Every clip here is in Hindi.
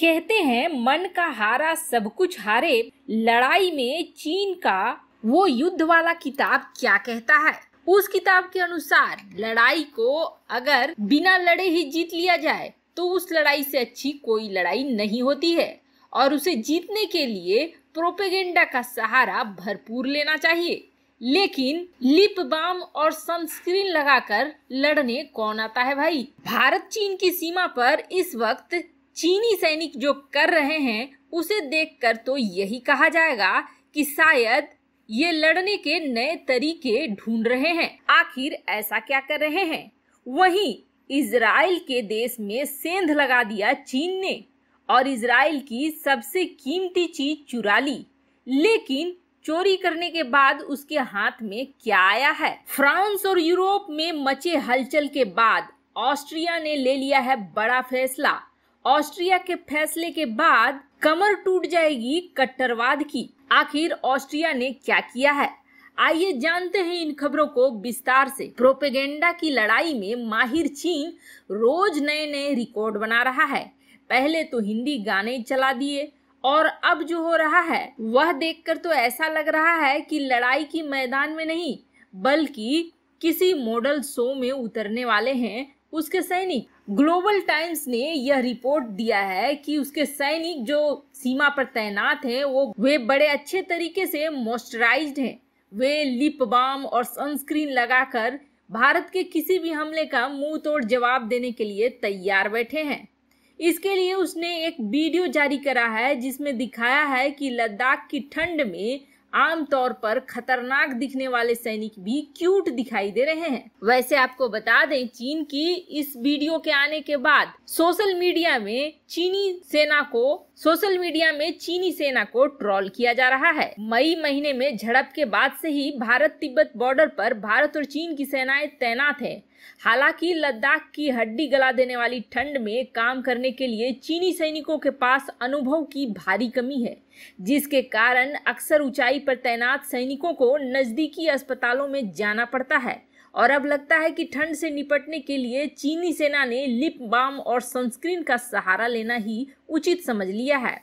कहते हैं मन का हारा सब कुछ हारे। लड़ाई में चीन का वो युद्ध वाला किताब क्या कहता है? उस किताब के अनुसार लड़ाई को अगर बिना लड़े ही जीत लिया जाए तो उस लड़ाई से अच्छी कोई लड़ाई नहीं होती है और उसे जीतने के लिए प्रोपेगेंडा का सहारा भरपूर लेना चाहिए। लेकिन लिप बाम और सनस्क्रीन लगाकर लड़ने कौन आता है भाई? भारत चीन की सीमा पर इस वक्त चीनी सैनिक जो कर रहे हैं उसे देखकर तो यही कहा जाएगा कि शायद ये लड़ने के नए तरीके ढूंढ रहे हैं। आखिर ऐसा क्या कर रहे हैं? वहीं इजराइल के देश में सेंध लगा दिया चीन ने और इजराइल की सबसे कीमती चीज चुरा ली। लेकिन चोरी करने के बाद उसके हाथ में क्या आया है? फ्रांस और यूरोप में मचे हलचल के बाद ऑस्ट्रिया ने ले लिया है बड़ा फैसला। ऑस्ट्रिया के फैसले के बाद कमर टूट जाएगी कट्टरवाद की। आखिर ऑस्ट्रिया ने क्या किया है? आइए जानते हैं इन खबरों को विस्तार से। प्रोपेगेंडा की लड़ाई में माहिर चीन रोज नए नए रिकॉर्ड बना रहा है। पहले तो हिंदी गाने चला दिए और अब जो हो रहा है वह देखकर तो ऐसा लग रहा है कि लड़ाई की मैदान में नहीं बल्कि किसी मॉडल शो में उतरने वाले हैं उसके सैनिक। ग्लोबल टाइम्स ने यह रिपोर्ट दिया है कि उसके सैनिक जो सीमा पर तैनात हैं वे बड़े अच्छे तरीके से मॉइस्चराइज्ड हैं। वे लिप बाम और सनस्क्रीन लगाकर भारत के किसी भी हमले का मुंह तोड़ जवाब देने के लिए तैयार बैठे हैं। इसके लिए उसने एक वीडियो जारी करा है जिसमें दिखाया है कि लद्दाख की ठंड में आमतौर पर खतरनाक दिखने वाले सैनिक भी क्यूट दिखाई दे रहे हैं। वैसे आपको बता दें, चीन की इस वीडियो के आने के बाद सोशल मीडिया में चीनी सेना को ट्रोल किया जा रहा है। मई महीने में झड़प के बाद से ही भारत तिब्बत बॉर्डर पर भारत और चीन की सेनाएं तैनात है। हालांकि लद्दाख की हड्डी गला देने वाली ठंड में काम करने के लिए चीनी सैनिकों के पास अनुभव की भारी कमी है, जिसके कारण अक्सर ऊंचाई पर तैनात सैनिकों को नजदीकी अस्पतालों में जाना पड़ता है। और अब लगता है कि ठंड से निपटने के लिए चीनी सेना ने लिप बाम और सनस्क्रीन का सहारा लेना ही उचित समझ लिया है।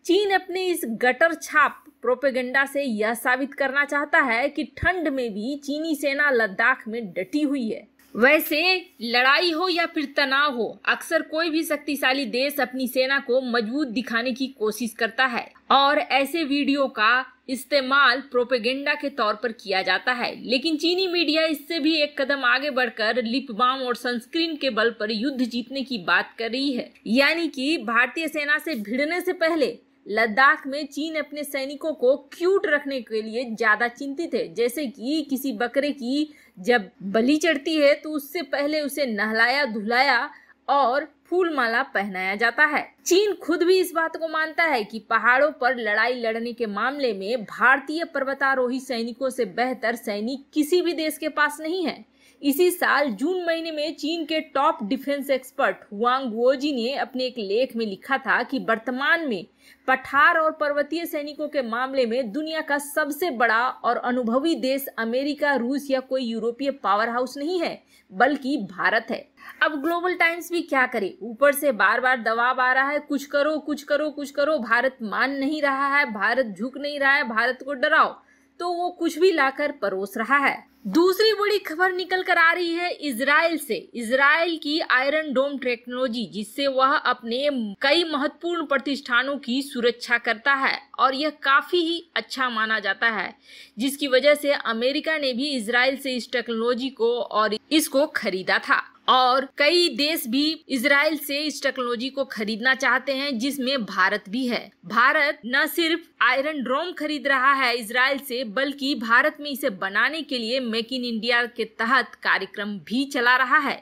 चीन अपने इस गटर छाप प्रोपेगेंडा से यह साबित करना चाहता है कि ठंड में भी चीनी सेना लद्दाख में डटी हुई है। वैसे लड़ाई हो या फिर तनाव हो, अक्सर कोई भी शक्तिशाली देश अपनी सेना को मजबूत दिखाने की कोशिश करता है और ऐसे वीडियो का इस्तेमाल प्रोपेगेंडा के तौर पर किया जाता है। लेकिन चीनी मीडिया इससे भी एक कदम आगे बढ़कर लिप बाम और सनस्क्रीन के बल पर युद्ध जीतने की बात कर रही है। यानी कि भारतीय सेना से भिड़ने से पहले लद्दाख में चीन अपने सैनिकों को क्यूट रखने के लिए ज्यादा चिंतित है। जैसे कि किसी बकरे की जब बलि चढ़ती है तो उससे पहले उसे नहलाया धुलाया और फूल माला पहनाया जाता है। चीन खुद भी इस बात को मानता है कि पहाड़ों पर लड़ाई लड़ने के मामले में भारतीय पर्वतारोही सैनिकों से बेहतर सैनिक किसी भी देश के पास नहीं है। इसी साल जून महीने में चीन के टॉप डिफेंस एक्सपर्ट हुआंग वोजी ने अपने एक लेख में लिखा था कि वर्तमान में पठार और पर्वतीय सैनिकों के मामले में दुनिया का सबसे बड़ा और अनुभवी देश अमेरिका, रूस या कोई यूरोपीय पावर हाउस नहीं है बल्कि भारत है। अब ग्लोबल टाइम्स भी क्या करे, ऊपर से बार बार दबाव आ रहा है, कुछ करो कुछ करो कुछ करो। भारत मान नहीं रहा है, भारत झुक नहीं रहा है, भारत को डराओ, तो वो कुछ भी लाकर परोस रहा है। दूसरी बड़ी खबर निकल कर आ रही है इजराइल से। इजराइल की आयरन डोम टेक्नोलॉजी, जिससे वह अपने कई महत्वपूर्ण प्रतिष्ठानों की सुरक्षा करता है और यह काफी ही अच्छा माना जाता है, जिसकी वजह से अमेरिका ने भी इजराइल से इस टेक्नोलॉजी को और इसको खरीदा था। और कई देश भी इजराइल से इस टेक्नोलॉजी को खरीदना चाहते हैं, जिसमें भारत भी है। भारत न सिर्फ आयरन डोम खरीद रहा है इजराइल से, बल्कि भारत में इसे बनाने के लिए मेक इन इंडिया के तहत कार्यक्रम भी चला रहा है।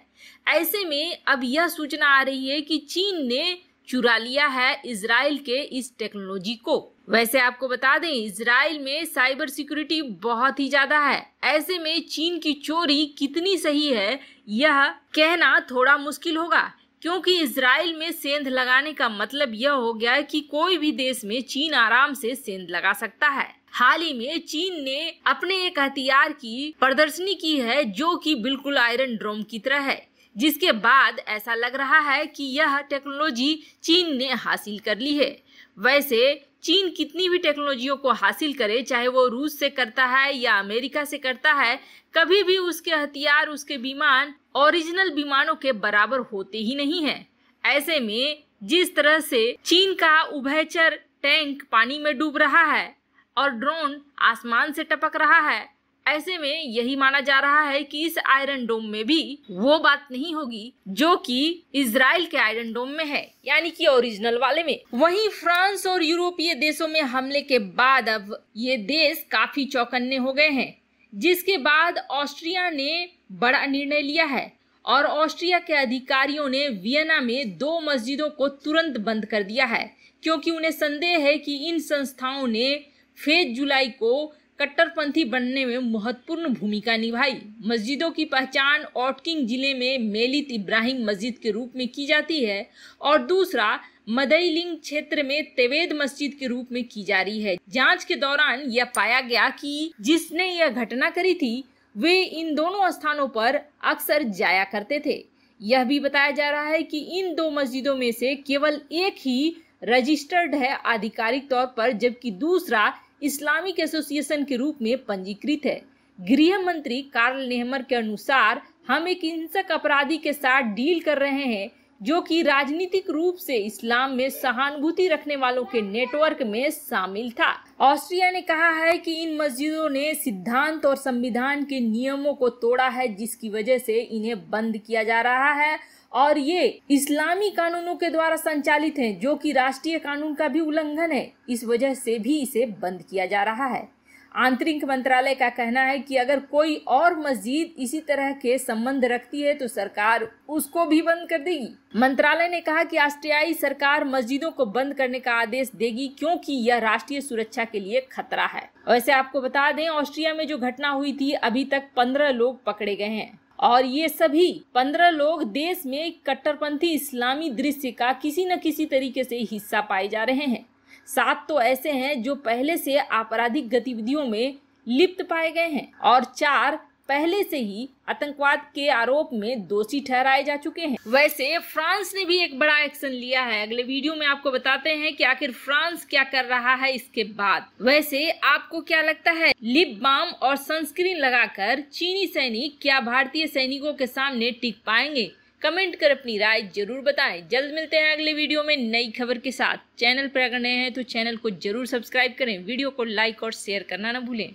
ऐसे में अब यह सूचना आ रही है कि चीन ने चुरा लिया है इजराइल के इस टेक्नोलॉजी को। वैसे आपको बता दें, इजराइल में साइबर सिक्योरिटी बहुत ही ज्यादा है। ऐसे में चीन की चोरी कितनी सही है यह कहना थोड़ा मुश्किल होगा, क्योंकि इजराइल में सेंध लगाने का मतलब यह हो गया है कि कोई भी देश में चीन आराम से सेंध लगा सकता है। हाल ही में चीन ने अपने एक हथियार की प्रदर्शनी की है जो कि बिल्कुल आयरन डोम की तरह है, जिसके बाद ऐसा लग रहा है कि यह टेक्नोलॉजी चीन ने हासिल कर ली है। वैसे चीन कितनी भी टेक्नोलॉजियों को हासिल करे, चाहे वो रूस से करता है या अमेरिका से करता है, कभी भी उसके हथियार, उसके विमान ओरिजिनल विमानों के बराबर होते ही नहीं है। ऐसे में जिस तरह से चीन का उभयचर टैंक पानी में डूब रहा है और ड्रोन आसमान से टपक रहा है, ऐसे में यही माना जा रहा है कि इस आयरन डोम में भी वो बात नहीं होगी जो कि इजराइल के आयरन डोम में है, यानी कि ओरिजिनल वाले में। वहीं फ्रांस और यूरोपीय देशों में हमले के बाद अब ये देश काफी चौकन्ने हो गए हैं, जिसके बाद ऑस्ट्रिया ने बड़ा निर्णय लिया है और ऑस्ट्रिया के अधिकारियों ने वियना में 2 मस्जिदों को तुरंत बंद कर दिया है, क्योंकि उन्हें संदेह है कि इन संस्थाओं ने फेज जुलाई को कट्टरपंथी बनने में महत्वपूर्ण भूमिका निभाई। मस्जिदों की पहचान ओटकिंग जिले में मेलित इब्राहिम मस्जिद के रूप में की जाती है और दूसरा मदईलिंग क्षेत्र में तेवेद मस्जिद के रूप में की जा रही है। जांच के दौरान यह पाया गया कि जिसने यह घटना करी थी वे इन दोनों स्थानों पर अक्सर जाया करते थे। यह भी बताया जा रहा है कि इन 2 मस्जिदों में से केवल एक ही रजिस्टर्ड है आधिकारिक तौर पर, जबकि दूसरा इस्लामिक एसोसिएशन के रूप में पंजीकृत है। गृह मंत्री कार्ल नेहमर के अनुसार हम एक हिंसक अपराधी के साथ डील कर रहे हैं जो कि राजनीतिक रूप से इस्लाम में सहानुभूति रखने वालों के नेटवर्क में शामिल था। ऑस्ट्रिया ने कहा है कि इन मस्जिदों ने सिद्धांत और संविधान के नियमों को तोड़ा है, जिसकी वजह से इन्हें बंद किया जा रहा है और ये इस्लामी कानूनों के द्वारा संचालित हैं, जो कि राष्ट्रीय कानून का भी उल्लंघन है। इस वजह से भी इसे बंद किया जा रहा है। आंतरिक मंत्रालय का कहना है कि अगर कोई और मस्जिद इसी तरह के संबंध रखती है तो सरकार उसको भी बंद कर देगी। मंत्रालय ने कहा कि ऑस्ट्रियाई सरकार मस्जिदों को बंद करने का आदेश देगी क्योंकि यह राष्ट्रीय सुरक्षा के लिए खतरा है। वैसे आपको बता दें, ऑस्ट्रिया में जो घटना हुई थी अभी तक 15 लोग पकड़े गए हैं और ये सभी 15 लोग देश में कट्टरपंथी इस्लामी दृश्य का किसी न किसी तरीके से हिस्सा पाए जा रहे हैं। 7 तो ऐसे हैं जो पहले से आपराधिक गतिविधियों में लिप्त पाए गए हैं और 4 पहले से ही आतंकवाद के आरोप में दोषी ठहराए जा चुके हैं। वैसे फ्रांस ने भी एक बड़ा एक्शन लिया है। अगले वीडियो में आपको बताते हैं कि आखिर फ्रांस क्या कर रहा है इसके बाद। वैसे आपको क्या लगता है, लिप बाम और सनस्क्रीन लगाकर चीनी सैनिक क्या भारतीय सैनिकों के सामने टिक पाएंगे? कमेंट कर अपनी राय जरूर बताएं। जल्द मिलते हैं अगले वीडियो में नई खबर के साथ। चैनल पर अगर नए हैं तो चैनल को जरूर सब्सक्राइब करें, वीडियो को लाइक और शेयर करना न भूलें।